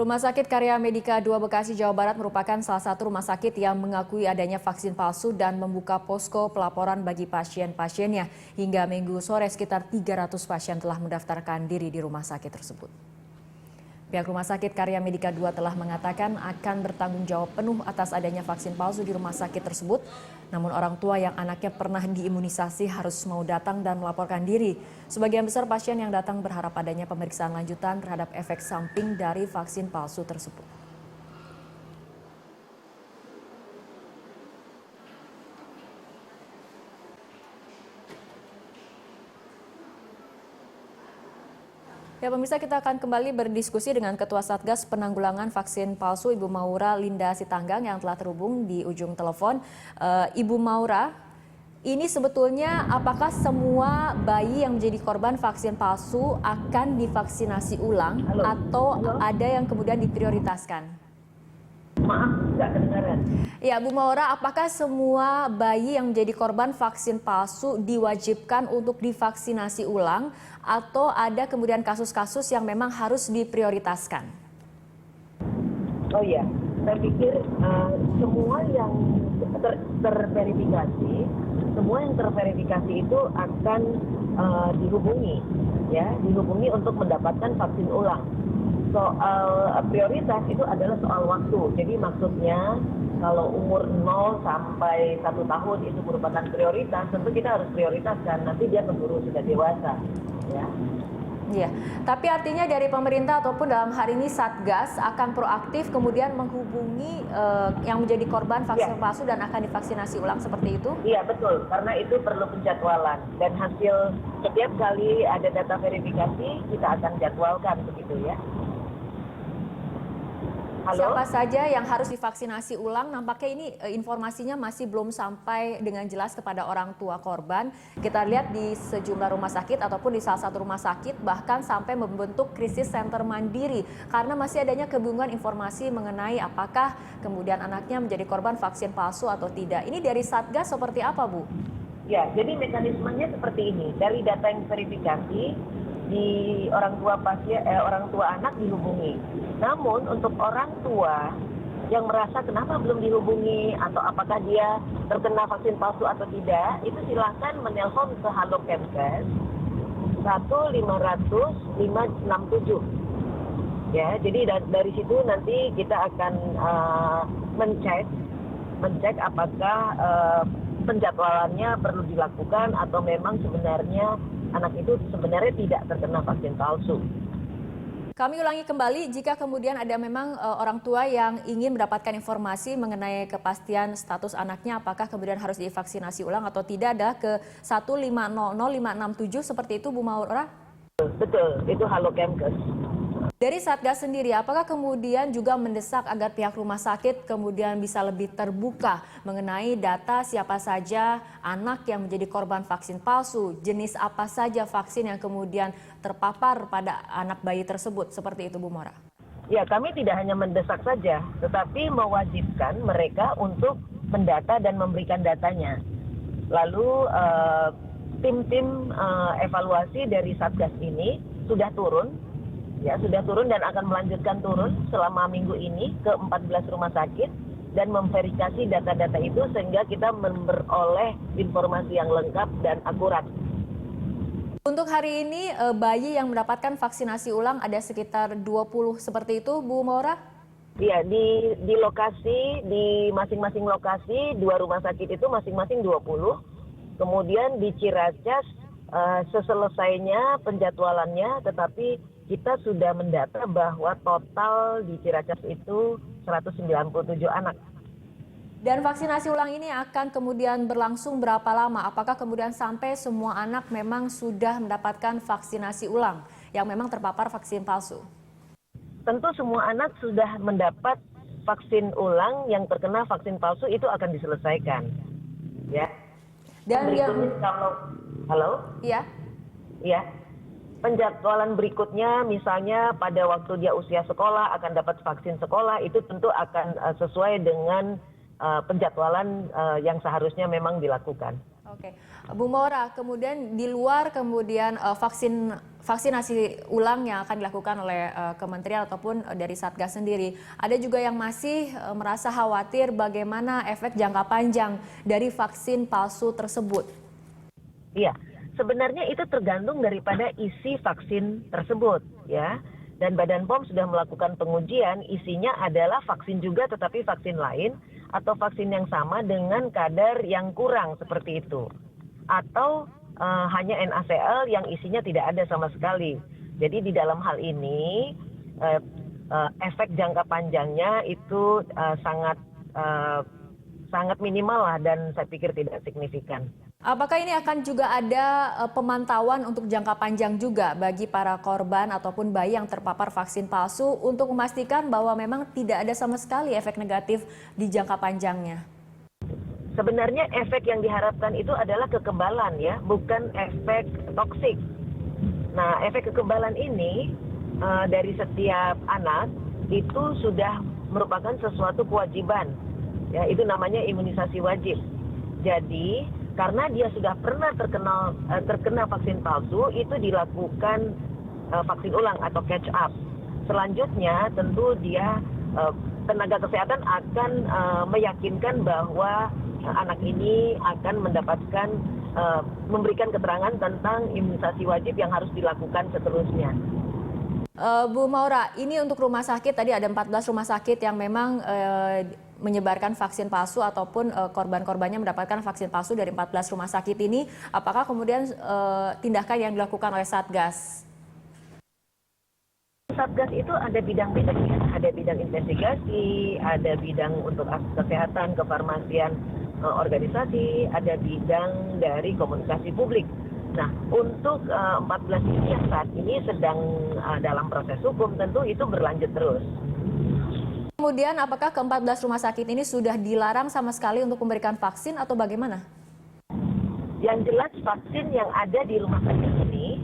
Rumah Sakit Karya Medika 2 Bekasi, Jawa Barat merupakan salah satu rumah sakit yang mengakui adanya vaksin palsu dan membuka posko pelaporan bagi pasien-pasiennya. Hingga Minggu sore sekitar 300 pasien telah mendaftarkan diri di rumah sakit tersebut. Pihak Rumah Sakit Karya Medika 2 telah mengatakan akan bertanggung jawab penuh atas adanya vaksin palsu di rumah sakit tersebut. Namun orang tua yang anaknya pernah diimunisasi harus mau datang dan melaporkan diri. Sebagian besar pasien yang datang berharap adanya pemeriksaan lanjutan terhadap efek samping dari vaksin palsu tersebut. Ya pemirsa, kita akan kembali berdiskusi dengan Ketua Satgas Penanggulangan Vaksin Palsu Ibu Maura Linda Sitanggang yang telah terhubung di ujung telepon. Ibu Maura, ini sebetulnya apakah semua bayi yang menjadi korban vaksin palsu akan divaksinasi ulang atau ada yang kemudian diprioritaskan? Maaf, nggak kedengaran. Ya, Bu Maura, apakah semua bayi yang menjadi korban vaksin palsu diwajibkan untuk divaksinasi ulang atau ada kemudian kasus-kasus yang memang harus diprioritaskan? Oh iya, saya pikir semua yang terverifikasi, itu akan dihubungi untuk mendapatkan vaksin ulang. Soal prioritas itu adalah soal waktu. Jadi maksudnya kalau umur 0 sampai 1 tahun itu merupakan prioritas, tentu kita harus prioritaskan. Nanti dia keburu sudah dewasa. Ya. Iya, tapi artinya dari pemerintah ataupun dalam hari ini Satgas akan proaktif kemudian menghubungi yang menjadi korban vaksin palsu dan akan divaksinasi ulang seperti itu? Iya betul, karena itu perlu penjadwalan dan hasil setiap kali ada data verifikasi kita akan jadwalkan begitu ya. Halo? Siapa saja yang harus divaksinasi ulang? Nampaknya ini informasinya masih belum sampai dengan jelas kepada orang tua korban. Kita lihat di sejumlah rumah sakit ataupun di salah satu rumah sakit bahkan sampai membentuk krisis center mandiri karena masih adanya kebingungan informasi mengenai apakah kemudian anaknya menjadi korban vaksin palsu atau tidak. Ini dari Satgas seperti apa, Bu? Ya, jadi mekanismenya seperti ini. Dari data yang verifikasi, di orang tua anak dihubungi. Namun untuk orang tua yang merasa kenapa belum dihubungi atau apakah dia terkena vaksin palsu atau tidak, itu silahkan menelpon ke Halo Kemkes 1-500-567. Ya, jadi dari situ nanti kita akan mencek apakah penjadwalannya perlu dilakukan atau memang sebenarnya anak itu sebenarnya tidak terkena vaksin palsu. Kami ulangi kembali, jika kemudian ada memang orang tua yang ingin mendapatkan informasi mengenai kepastian status anaknya, apakah kemudian harus divaksinasi ulang atau tidak, ada ke 1-500-567 seperti itu, Bu Maura? Betul, itu Halo Kemkes. Dari Satgas sendiri, apakah kemudian juga mendesak agar pihak rumah sakit kemudian bisa lebih terbuka mengenai data siapa saja anak yang menjadi korban vaksin palsu, jenis apa saja vaksin yang kemudian terpapar pada anak bayi tersebut, seperti itu Bu Maura? Ya, kami tidak hanya mendesak saja, tetapi mewajibkan mereka untuk mendata dan memberikan datanya. Lalu tim-tim evaluasi dari Satgas ini sudah turun dan akan melanjutkan turun selama minggu ini ke 14 rumah sakit dan memverifikasi data-data itu sehingga kita memperoleh informasi yang lengkap dan akurat. Untuk hari ini bayi yang mendapatkan vaksinasi ulang ada sekitar 20 seperti itu, Bu Maura? Iya, di lokasi, di masing-masing lokasi 2 rumah sakit itu masing-masing 20. Kemudian di Ciracas seselesainya penjadwalannya, tetapi kita sudah mendata bahwa total di Ciracas itu 197 anak. Dan vaksinasi ulang ini akan kemudian berlangsung berapa lama? Apakah kemudian sampai semua anak memang sudah mendapatkan vaksinasi ulang yang memang terpapar vaksin palsu? Tentu semua anak sudah mendapat vaksin ulang yang terkena vaksin palsu itu akan diselesaikan. Ya. Dan kalau halo? Ya. ya. Penjadwalan berikutnya misalnya pada waktu dia usia sekolah akan dapat vaksin sekolah, itu tentu akan sesuai dengan penjadwalan yang seharusnya memang dilakukan. Oke, Bu Maura, kemudian di luar kemudian vaksinasi ulang yang akan dilakukan oleh kementerian ataupun dari Satgas sendiri, ada juga yang masih merasa khawatir bagaimana efek jangka panjang dari vaksin palsu tersebut. Iya, sebenarnya itu tergantung daripada isi vaksin tersebut, ya. Dan Badan POM sudah melakukan pengujian, isinya adalah vaksin juga tetapi vaksin lain atau vaksin yang sama dengan kadar yang kurang seperti itu. Atau hanya NaCl yang isinya tidak ada sama sekali. Jadi di dalam hal ini efek jangka panjangnya itu sangat minimal lah, dan saya pikir tidak signifikan. Apakah ini akan juga ada pemantauan untuk jangka panjang juga bagi para korban ataupun bayi yang terpapar vaksin palsu untuk memastikan bahwa memang tidak ada sama sekali efek negatif di jangka panjangnya? Sebenarnya efek yang diharapkan itu adalah kekebalan, ya, bukan efek toksik. Nah, efek kekebalan ini dari setiap anak itu sudah merupakan sesuatu kewajiban, ya, itu namanya imunisasi wajib. Jadi karena dia sudah pernah terkena vaksin palsu, itu dilakukan vaksin ulang atau catch up. Selanjutnya tentu dia tenaga kesehatan akan meyakinkan bahwa anak ini akan mendapatkan memberikan keterangan tentang imunisasi wajib yang harus dilakukan seterusnya. Bu Maura, ini untuk rumah sakit tadi ada 14 rumah sakit yang memang menyebarkan vaksin palsu ataupun korban-korbannya mendapatkan vaksin palsu dari 14 rumah sakit ini. Apakah kemudian tindakan yang dilakukan oleh Satgas? Satgas itu ada bidang-bidangnya, ada bidang investigasi, ada bidang untuk akses kesehatan, kefarmasian, organisasi, ada bidang dari komunikasi publik. Nah, untuk 14 ini yang saat ini sedang dalam proses hukum, tentu itu berlanjut terus. Kemudian apakah ke-14 rumah sakit ini sudah dilarang sama sekali untuk memberikan vaksin atau bagaimana? Yang jelas vaksin yang ada di rumah sakit ini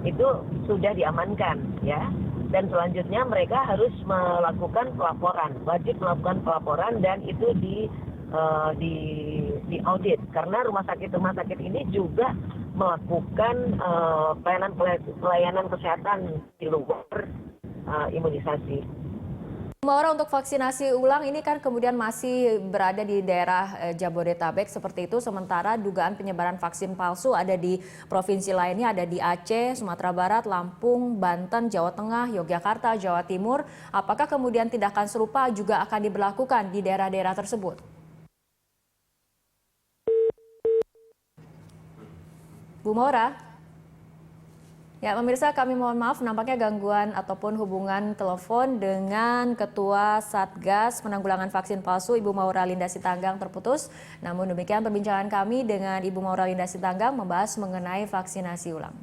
itu sudah diamankan, ya. Dan selanjutnya mereka harus melakukan pelaporan, wajib melakukan pelaporan, dan itu di audit, karena rumah sakit ini juga melakukan pelayanan kesehatan di luar imunisasi. Maura, untuk vaksinasi ulang ini kan kemudian masih berada di daerah Jabodetabek seperti itu, sementara dugaan penyebaran vaksin palsu ada di provinsi lainnya, ada di Aceh, Sumatera Barat, Lampung, Banten, Jawa Tengah, Yogyakarta, Jawa Timur. Apakah kemudian tindakan serupa juga akan diberlakukan di daerah-daerah tersebut? Bu Maura? Ya, pemirsa, kami mohon maaf nampaknya gangguan ataupun hubungan telepon dengan Ketua Satgas Penanggulangan Vaksin Palsu Ibu Maura Linda Sitanggang terputus. Namun demikian perbincangan kami dengan Ibu Maura Linda Sitanggang membahas mengenai vaksinasi ulang.